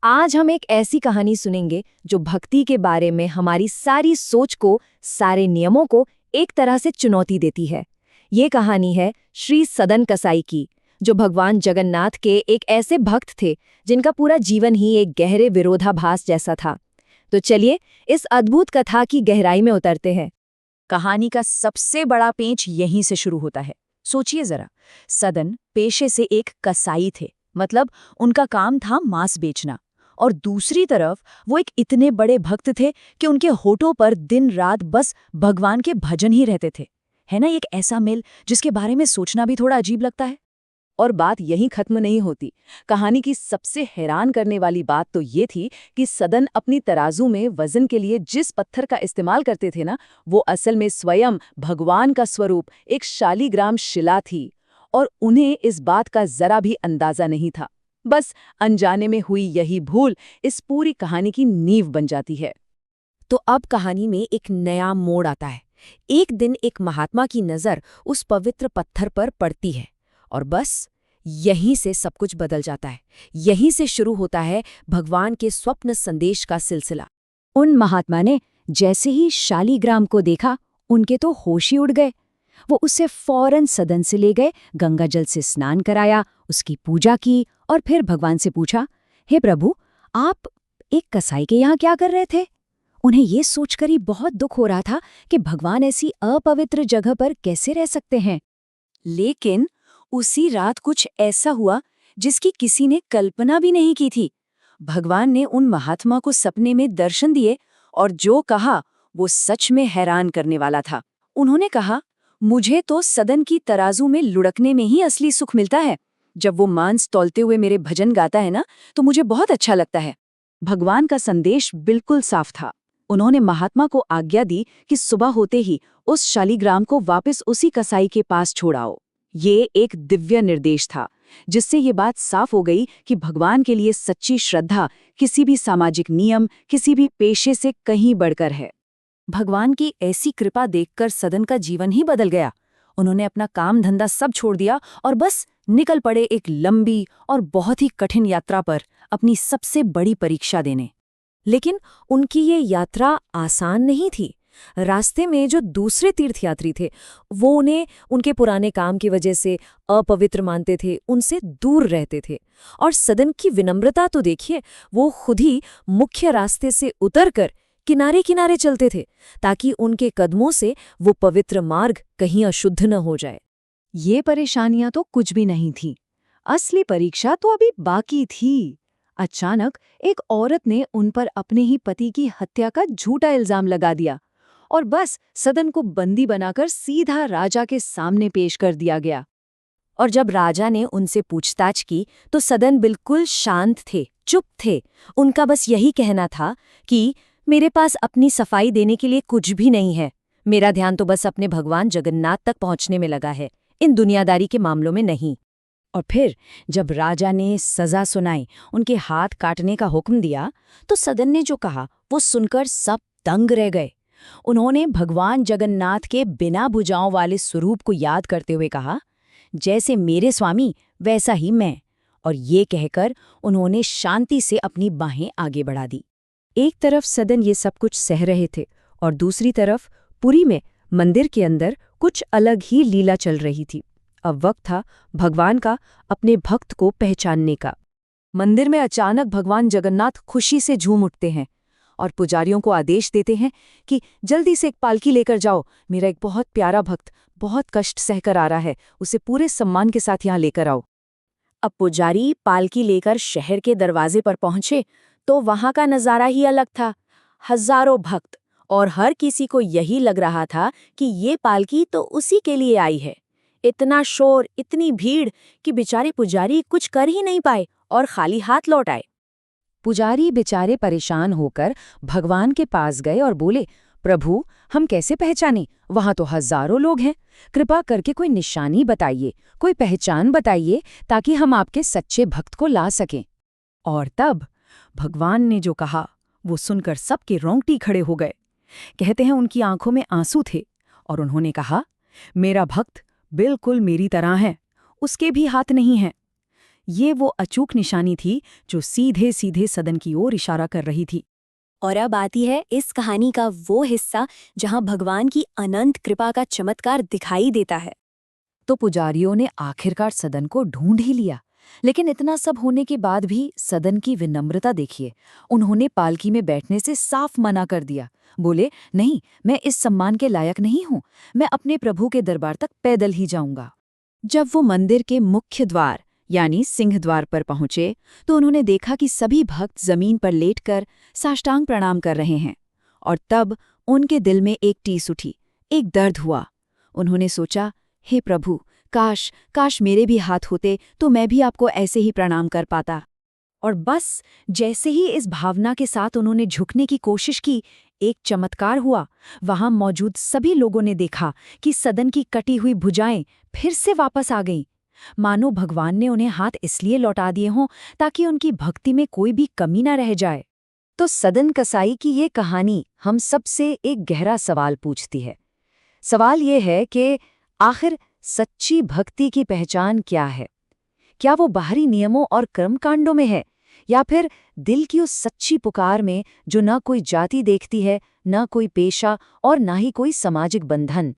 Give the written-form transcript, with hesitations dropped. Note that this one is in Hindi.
आज हम एक ऐसी कहानी सुनेंगे जो भक्ति के बारे में हमारी सारी सोच को, सारे नियमों को एक तरह से चुनौती देती है। ये कहानी है श्री सदन कसाई की, जो भगवान जगन्नाथ के एक ऐसे भक्त थे जिनका पूरा जीवन ही एक गहरे विरोधाभास जैसा था। तो चलिए इस अद्भुत कथा की गहराई में उतरते हैं। कहानी का सबसे बड़ा पेंच यहीं से शुरू होता है। सोचिए जरा, सदन पेशे से एक कसाई थे, मतलब उनका काम था मांस बेचना, और दूसरी तरफ वो एक इतने बड़े भक्त थे कि उनके होठों पर दिन रात बस भगवान के भजन ही रहते थे। है ना, एक ऐसा मेल जिसके बारे में सोचना भी थोड़ा अजीब लगता है। और बात यहीं खत्म नहीं होती। कहानी की सबसे हैरान करने वाली बात तो ये थी कि सदन अपनी तराजू में वजन के लिए जिस पत्थर का इस्तेमाल करते थे ना, वो असल में स्वयं भगवान का स्वरूप एक शालीग्राम शिला थी। और उन्हें इस बात का जरा भी अंदाजा नहीं था। बस अनजाने में हुई यही भूल इस पूरी कहानी की नींव बन जाती है। तो अब कहानी में एक नया मोड़ आता है। एक दिन एक महात्मा की नज़र उस पवित्र पत्थर पर पड़ती है और बस यहीं से सब कुछ बदल जाता है। यहीं से शुरू होता है भगवान के स्वप्न संदेश का सिलसिला। उन महात्मा ने जैसे ही शालीग्राम को देखा, उनके तो होश ही उड़ गए। वो उसे फौरन सदन से ले गए, गंगा जल से स्नान कराया, उसकी पूजा की और फिर भगवान से पूछा, हे प्रभु, आप एक कसाई के यहाँ क्या कर रहे थे? उन्हें ये सोचकर ही बहुत दुख हो रहा था कि भगवान ऐसी अपवित्र जगह पर कैसे रह सकते हैं। लेकिन उसी रात कुछ ऐसा हुआ जिसकी किसी ने कल्पना भी नहीं की थी। भगवान ने उन महात्मा को सपने में दर्शन दिए और जो कहा वो सच में हैरान करने वाला था। उन्होंने कहा, मुझे तो सदन की तराजू में लुढ़कने में ही असली सुख मिलता है। जब वो मांस तौलते हुए मेरे भजन गाता है ना, तो मुझे बहुत अच्छा लगता है। भगवान का संदेश बिल्कुल साफ था। उन्होंने महात्मा को आज्ञा दी कि सुबह होते ही उस शालीग्राम को वापस उसी कसाई के पास छोड़ाओ। ये एक दिव्य निर्देश था, जिससे ये बात साफ हो गई कि भगवान के लिए सच्ची श्रद्धा किसी भी सामाजिक नियम, किसी भी पेशे से कहीं बढ़कर है। भगवान की ऐसी कृपा देखकर सदन का जीवन ही बदल गया। उन्होंने अपना काम धंधा सब छोड़ दिया और बस निकल पड़े एक लंबी और बहुत ही कठिन यात्रा पर, अपनी सबसे बड़ी परीक्षा देने। लेकिन उनकी ये यात्रा आसान नहीं थी। रास्ते में जो दूसरे तीर्थयात्री थे, वो उन्हें उनके पुराने काम की वजह से अपवित्र मानते थे, उनसे दूर रहते थे। और सदन की विनम्रता तो देखिए, वो खुद ही मुख्य रास्ते से उतरकर किनारे किनारे चलते थे, ताकि उनके कदमों से वो पवित्र मार्ग कहीं अशुद्ध न हो जाए। ये परेशानियां तो कुछ भी नहीं थीं। असली परीक्षा तो अभी बाकी थी। अचानक एक औरत ने उन पर अपने ही पति की हत्या का झूठा इल्जाम लगा दिया और बस सदन को बंदी बनाकर सीधा राजा के सामने पेश कर दिया गया। और जब राजा ने उनसे पूछताछ की तो सदन बिल्कुल शांत थे, चुप थे। उनका बस यही कहना था कि मेरे पास अपनी सफाई देने के लिए कुछ भी नहीं है। मेरा ध्यान तो बस अपने भगवान जगन्नाथ तक पहुंचने में लगा है, इन दुनियादारी के मामलों में नहीं। और फिर जब राजा ने सजा सुनाई, उनके हाथ काटने का हुक्म दिया, तो सदन ने जो कहा वो सुनकर सब दंग रह गए। उन्होंने भगवान जगन्नाथ के बिना भुजाओं वाले स्वरूप को याद करते हुए कहा, जैसे मेरे स्वामी वैसा ही मैं। और ये कहकर उन्होंने शांति से अपनी बाहें आगे बढ़ा दी। एक तरफ सदन ये सब कुछ सह रहे थे और दूसरी तरफ पुरी में मंदिर के अंदर कुछ अलग ही लीला चल रही थी। अब वक्त था भगवान का अपने भक्त को पहचानने का। मंदिर में अचानक भगवान जगन्नाथ खुशी से झूम उठते हैं और पुजारियों को आदेश देते हैं कि जल्दी से एक पालकी लेकर जाओ। मेरा एक बहुत प्यारा भक्त बहुत कष्ट सहकर आ रहा है, उसे पूरे सम्मान के साथ यहाँ लेकर आओ। अब पुजारी पालकी लेकर शहर के दरवाजे पर पहुंचे तो वहां का नजारा ही अलग था। हजारों भक्त, और हर किसी को यही लग रहा था कि ये पालकी तो उसी के लिए आई है। इतना शोर, इतनी भीड़ कि बेचारे पुजारी कुछ कर ही नहीं पाए और खाली हाथ लौट आए। पुजारी बेचारे परेशान होकर भगवान के पास गए और बोले, प्रभु, हम कैसे पहचाने? वहां तो हजारों लोग हैं। कृपा करके कोई निशानी बताइए, कोई पहचान बताइए, ताकि हम आपके सच्चे भक्त को ला सकें। और तब भगवान ने जो कहा वो सुनकर सबके रोंगटे खड़े हो गए। कहते हैं उनकी आंखों में आंसू थे और उन्होंने कहा, मेरा भक्त बिल्कुल मेरी तरह है, उसके भी हाथ नहीं हैं। ये वो अचूक निशानी थी जो सीधे सीधे सदन की ओर इशारा कर रही थी। और अब आती है इस कहानी का वो हिस्सा जहां भगवान की अनंत कृपा का चमत्कार दिखाई देता है। तो पुजारियों ने आखिरकार सदन को ढूंढ ही लिया, लेकिन इतना सब होने के बाद भी सदन की विनम्रता देखिए। उन्होंने पालकी में बैठने से साफ मना कर दिया। बोले, नहीं, मैं इस सम्मान के लायक नहीं हूं, मैं अपने प्रभु के दरबार तक पैदल ही जाऊंगा। जब वो मंदिर के मुख्य द्वार यानी सिंह द्वार पर पहुंचे तो उन्होंने देखा कि सभी भक्त जमीन पर लेटकर साष्टांग प्रणाम कर रहे हैं। और तब उनके दिल में एक टीस उठी, एक दर्द हुआ। उन्होंने सोचा, हे प्रभु, काश मेरे भी हाथ होते तो मैं भी आपको ऐसे ही प्रणाम कर पाता। और बस जैसे ही इस भावना के साथ उन्होंने झुकने की कोशिश की, एक चमत्कार हुआ। वहां मौजूद सभी लोगों ने देखा कि सदन की कटी हुई भुजाएं फिर से वापस आ गईं। मानो भगवान ने उन्हें हाथ इसलिए लौटा दिए हों ताकि उनकी भक्ति में कोई भी कमी न रह जाए। तो सदन कसाई की ये कहानी हम सबसे एक गहरा सवाल पूछती है। सवाल ये है कि आखिर सच्ची भक्ति की पहचान क्या है? क्या वो बाहरी नियमों और कर्मकांडों में है, या फिर दिल की उस सच्ची पुकार में जो न कोई जाति देखती है, न कोई पेशा और न ही कोई सामाजिक बंधन?